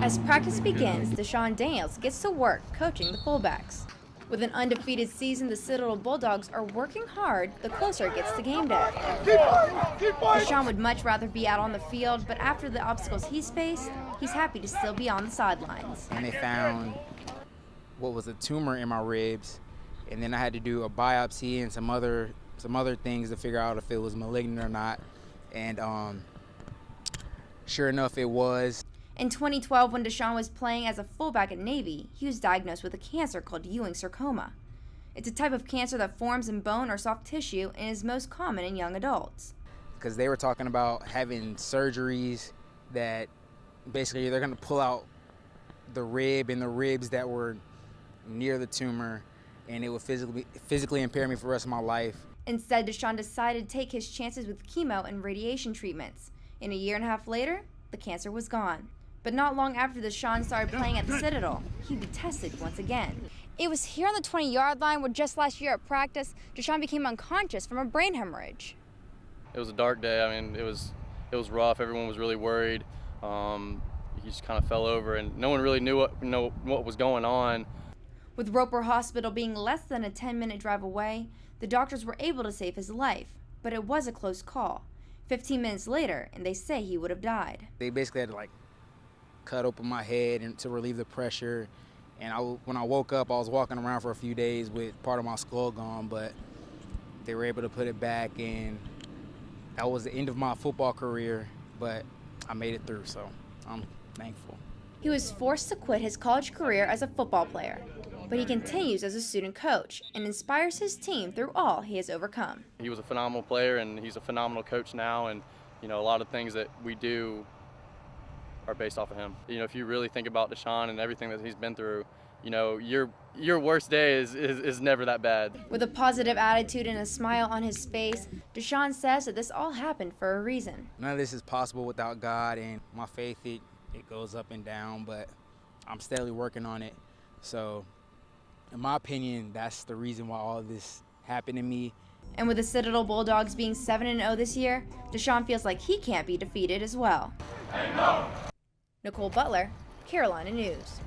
As practice begins, Deshaun Daniels gets to work coaching the fullbacks. With an undefeated season, the Citadel Bulldogs are working hard the closer it gets to game day. Deshaun would much rather be out on the field, but after the obstacles he's faced, he's happy to still be on the sidelines. And they found what was a tumor in my ribs, and then I had to do a biopsy and some other things to figure out if it was malignant or not. And sure enough, it was. In 2012, when Deshaun was playing as a fullback at Navy, he was diagnosed with a cancer called Ewing sarcoma. It's a type of cancer that forms in bone or soft tissue and is most common in young adults. Because they were talking about having surgeries that basically they're going to pull out the rib and the ribs that were near the tumor, and it would physically impair me for the rest of my life. Instead, Deshaun decided to take his chances with chemo and radiation treatments. And a year and a half later, the cancer was gone. But not long after Deshaun started playing at the Citadel, he'd be tested once again. It was here on the 20-yard line where just last year at practice, Deshaun became unconscious from a brain hemorrhage. It was a dark day. I mean, it was rough. Everyone was really worried. He just kind of fell over, and no one really knew what was going on. With Roper Hospital being less than a 10-minute drive away, the doctors were able to save his life, but it was a close call. 15 minutes later, and they say he would have died. They basically had to cut open my head and to relieve the pressure. And when I woke up, I was walking around for a few days with part of my skull gone, but they were able to put it back, and that was the end of my football career, but I made it through, so I'm thankful. He was forced to quit his college career as a football player, but he continues as a student coach and inspires his team through all he has overcome. He was a phenomenal player, and he's a phenomenal coach now, and a lot of things that we do are based off of him. If you really think about Deshaun and everything that he's been through, your worst day is never that bad. With a positive attitude and a smile on his face, Deshaun says that this all happened for a reason. None of this is possible without God, and my faith, it goes up and down, but I'm steadily working on it. So in my opinion, that's the reason why all this happened to me. And with the Citadel Bulldogs being 7-0 this year, Deshaun feels like he can't be defeated as well. Nicole Butler, Carolina News.